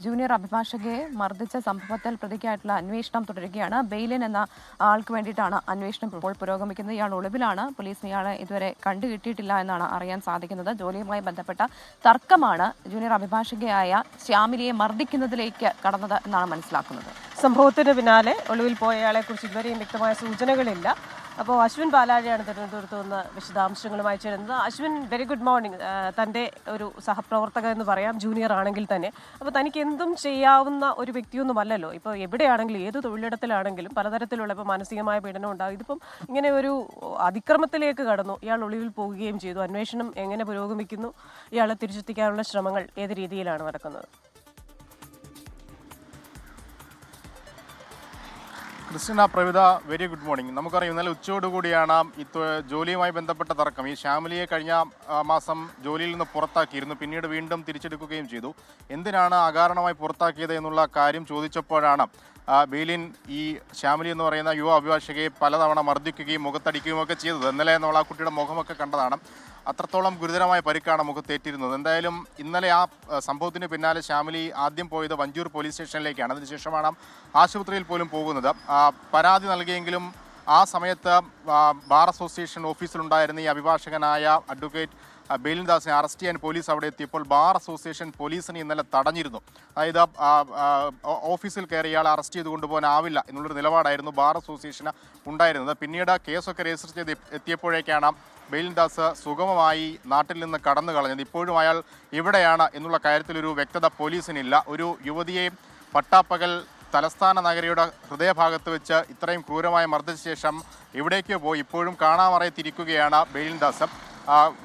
Junior അഭിഭാഷകയെ മർദ്ദിച്ച സംഭവത്തിൽ പ്രതിക്കായിട്ടുള്ള അന്വേഷണം തുടരുകയാണ്. ബെയിലിൻ എന്ന ആൾക്ക് വേണ്ടിയിട്ടാണ് അന്വേഷണം ഇപ്പോൾ പുരോഗമിക്കുന്നത്. ഇയാൾ ഒളിവിലാണ്. പോലീസ് ഇയാളെ ഇതുവരെ കണ്ടുകിട്ടിയിട്ടില്ല എന്നാണ് അറിയാൻ സാധിക്കുന്നത്. ജോലിയുമായി ബന്ധപ്പെട്ട തർക്കമാണ് ജൂനിയർ അഭിഭാഷകയായ ശ്യാമിലിയെ മർദ്ദിക്കുന്നതിലേക്ക് കടന്നത് എന്നാണ് മനസ്സിലാക്കുന്നത്. സംഭവത്തിന് പിന്നാലെ ഒളിവിൽ പോയയാളെ കുറിച്ച് ഇതുവരെയും വ്യക്തമായ സൂചനകളില്ല. അപ്പോൾ അശ്വിൻ പാലാഴിയാണ് തിരുവനന്തപുരത്ത് നിന്ന് വിശദാംശങ്ങളുമായി ചേരുന്നത്. Ashwin, very good morning. തൻ്റെ ഒരു സഹപ്രവർത്തക എന്ന് പറയാം, ജൂനിയർ ആണെങ്കിൽ തന്നെ. അപ്പോൾ തനിക്ക് എന്തും ചെയ്യാവുന്ന ഒരു വ്യക്തിയൊന്നുമല്ലല്ലോ. ഇപ്പോൾ എവിടെയാണെങ്കിലും ഏത് തൊഴിലിടത്തിലാണെങ്കിലും പലതരത്തിലുള്ള ഇപ്പോൾ മാനസികമായ പീഡനം ഉണ്ടാകും. ഇതിപ്പം ഇങ്ങനെ ഒരു അതിക്രമത്തിലേക്ക് കടന്നു. ഇയാൾ ഒളിവിൽ പോവുകയും ചെയ്തു. അന്വേഷണം എങ്ങനെ പുരോഗമിക്കുന്നു? ഇയാളെ തിരിച്ചെത്തിക്കാനുള്ള ശ്രമങ്ങൾ ഏത് രീതിയിലാണ് നടക്കുന്നത്? Christina, Pravitha, very good morning. നമുക്കറിയാം ഇന്നലെ ഉച്ചയോടുകൂടിയാണ് ഈ ജോലിയുമായി ബന്ധപ്പെട്ട തർക്കം. ഈ ശ്യാമിലിയെ കഴിഞ്ഞ മാസം ജോലിയിൽ നിന്ന് പുറത്താക്കിയിരുന്നു. പിന്നീട് വീണ്ടും തിരിച്ചെടുക്കുകയും ചെയ്തു. എന്തിനാണ് അകാരണമായി പുറത്താക്കിയത് എന്നുള്ള കാര്യം ചോദിച്ചപ്പോഴാണ് ബെയിലിൻ ഈ ശ്യാമിലി എന്ന് പറയുന്ന യുവ അഭിഭാഷകയെ പലതവണ മർദ്ദിക്കുകയും മുഖത്തടിക്കുകയും ഒക്കെ ചെയ്തത്. ഇന്നലെ നമ്മൾ ആ കുട്ടിയുടെ മുഖമൊക്കെ കണ്ടതാണ്. അത്രത്തോളം ഗുരുതരമായ പരിക്കാണ് മുഖത്തേറ്റിരുന്നത്. എന്തായാലും ഇന്നലെ ആ സംഭവത്തിന് പിന്നാലെ ശ്യാമിലി ആദ്യം പോയത് വഞ്ചൂർ പോലീസ് സ്റ്റേഷനിലേക്കാണ്. അതിനുശേഷമാണ് ആശുപത്രിയിൽ പോലും പോകുന്നത്. പരാതി നൽകിയെങ്കിലും ആ സമയത്ത് ബാർ അസോസിയേഷൻ ഓഫീസിലുണ്ടായിരുന്ന ഈ അഭിഭാഷകനായ അഡ്വക്കേറ്റ് ബെയിലിൻ ദാസിനെ അറസ്റ്റ് ചെയ്യാൻ പോലീസ് അവിടെ എത്തിയപ്പോൾ ബാർ അസോസിയേഷൻ പോലീസിനെ ഇന്നലെ തടഞ്ഞിരുന്നു. അതായത് ഓഫീസിൽ കയറി ഇയാളെ അറസ്റ്റ് ചെയ്ത് കൊണ്ടുപോകാനാവില്ല എന്നുള്ളൊരു നിലപാടായിരുന്നു ബാർ അസോസിയേഷന് ഉണ്ടായിരുന്നത്. പിന്നീട് കേസൊക്കെ രജിസ്റ്റർ ചെയ്ത് എത്തിയപ്പോഴേക്കാണ് ബെയിലിൻ ദാസ് സുഗമമായി നാട്ടിൽ നിന്ന് കടന്നു കളഞ്ഞത്. ഇപ്പോഴും അയാൾ എവിടെയാണ് എന്നുള്ള കാര്യത്തിലൊരു വ്യക്തത പോലീസിനില്ല. ഒരു യുവതിയെ പട്ടാപ്പകൽ തലസ്ഥാന നഗരിയുടെ ഹൃദയഭാഗത്ത് വെച്ച് ഇത്രയും ക്രൂരമായി മർദ്ദിച്ച ശേഷം എവിടേക്കോ പോയി ഇപ്പോഴും കാണാമറയത്തിരിക്കുകയാണ് ബെയിലിൻ ദാസ്.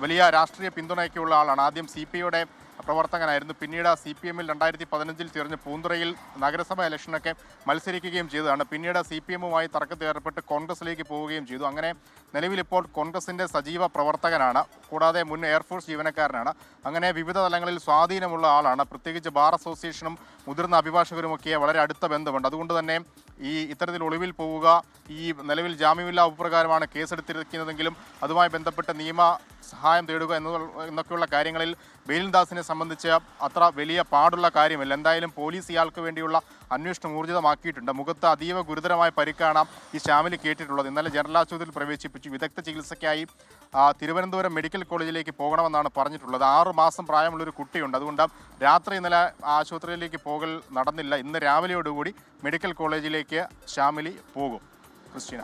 വലിയ രാഷ്ട്രീയ പിന്തുണയൊക്കെയുള്ള ആളാണ്. ആദ്യം CPIയുടെ പ്രവർത്തകനായിരുന്നു. പിന്നീട് CPM-ൽ 2015 ചേർന്ന് പൂന്തുറയിൽ നഗരസഭ ഇലക്ഷനൊക്കെ മത്സരിക്കുകയും ചെയ്തതാണ്. പിന്നീട് CPM-മായി തർക്കത്തിലേർപ്പെട്ട് കോൺഗ്രസിലേക്ക് പോവുകയും ചെയ്തു. അങ്ങനെ നിലവിലിപ്പോൾ കോൺഗ്രസിൻ്റെ സജീവ പ്രവർത്തകനാണ്. കൂടാതെ മുൻ എയർഫോഴ്സ് ജീവനക്കാരനാണ്. അങ്ങനെ വിവിധ തലങ്ങളിൽ സ്വാധീനമുള്ള ആളാണ്. പ്രത്യേകിച്ച് ബാർ അസോസിയേഷനും മുതിർന്ന അഭിഭാഷകരുമൊക്കെ വളരെ അടുത്ത ബന്ധമുണ്ട്. അതുകൊണ്ട് തന്നെ ഇത്തരത്തിൽ ഒളിവിൽ പോവുക, ഈ നിലവിൽ ജാമ്യമില്ലാ വകുപ്രകാരമാണ് കേസെടുത്തിരിക്കുന്നതെങ്കിലും അതുമായി ബന്ധപ്പെട്ട് നിയമ സഹായം തേടുക എന്നൊക്കെയുള്ള കാര്യങ്ങളിൽ ബെയിലിൻ ദാസിനെ സംബന്ധിച്ച് അത്ര വലിയ പാടുള്ള കാര്യമല്ല. എന്തായാലും പോലീസ് ഇയാൾക്ക് വേണ്ടിയുള്ള അന്വേഷണം ഊർജിതമാക്കിയിട്ടുണ്ട്. മുഖത്ത് അതീവ ഗുരുതരമായ പരിക്കാണ് ഈ ശ്യാമിലി കേട്ടിട്ടുള്ളത്. ഇന്നലെ ജനറൽ ആശുപത്രിയിൽ പ്രവേശിപ്പിച്ചു. വിദഗ്ധ ചികിത്സയ്ക്കായി തിരുവനന്തപുരം മെഡിക്കൽ കോളേജിലേക്ക് പോകണമെന്നാണ് പറഞ്ഞിട്ടുള്ളത്. 6 മാസം പ്രായമുള്ളൊരു കുട്ടിയുണ്ട്. അതുകൊണ്ട് രാത്രി ഇന്നലെ ആശുപത്രിയിലേക്ക് പോകൽ നടന്നില്ല. ഇന്ന് രാവിലെയോടുകൂടി മെഡിക്കൽ കോളേജിലേക്ക് ശ്യാമിലി പോകും. ക്രിസ്റ്റീന,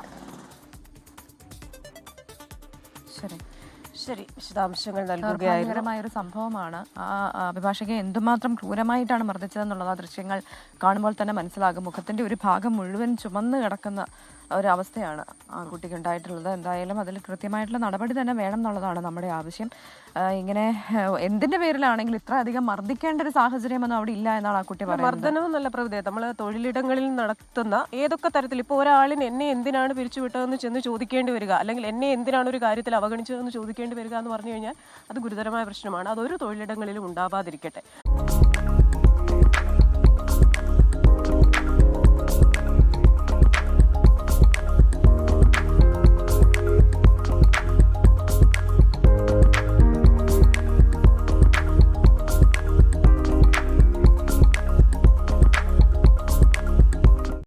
ശരി, വിശദാംശങ്ങൾ നൽകുകയായിരുന്നു. ഒരു സംഭവമാണ്. ആ അഭിഭാഷകയെ എന്തുമാത്രം ക്രൂരമായിട്ടാണ് മർദ്ദിച്ചതെന്നുള്ളത് ആ ദൃശ്യങ്ങൾ കാണുമ്പോൾ തന്നെ മനസ്സിലാകും. മുഖത്തിന്റെ ഒരു ഭാഗം മുഴുവൻ ചുമന്ന് കിടക്കുന്ന ഒരവസ്ഥയാണ് ആ കുട്ടിക്ക് ഉണ്ടായിട്ടുള്ളത്. എന്തായാലും അതിൽ കൃത്യമായിട്ടുള്ള നടപടി തന്നെ വേണം എന്നുള്ളതാണ് നമ്മുടെ ആവശ്യം. ഇങ്ങനെ എന്തിന്റെ പേരിലാണെങ്കിലും ഇത്ര അധികം മർദ്ദിക്കേണ്ട ഒരു സാഹചര്യമൊന്നും അവിടെ ഇല്ല എന്നാണ് ആ കുട്ടി പറയുന്നത്. മർദ്ദനവും നല്ല പ്രവൃത്തി. നമ്മൾ തൊഴിലിടങ്ങളിൽ നടത്തുന്ന ഏതൊക്കെ തരത്തിൽ, ഇപ്പോൾ ഒരാളിന് എന്നെ എന്തിനാണ് പിരിച്ചുവിട്ടതെന്ന് ചെന്ന് ചോദിക്കേണ്ടി വരിക, അല്ലെങ്കിൽ എന്നെ എന്തിനാണ് ഒരു കാര്യത്തിൽ അവഗണിച്ചതെന്ന് ചോദിക്കേണ്ടി വരിക എന്ന് പറഞ്ഞു കഴിഞ്ഞാൽ അത് ഗുരുതരമായ പ്രശ്നമാണ്. അതൊരു തൊഴിലിടങ്ങളിലും ഉണ്ടാവാതിരിക്കട്ടെ.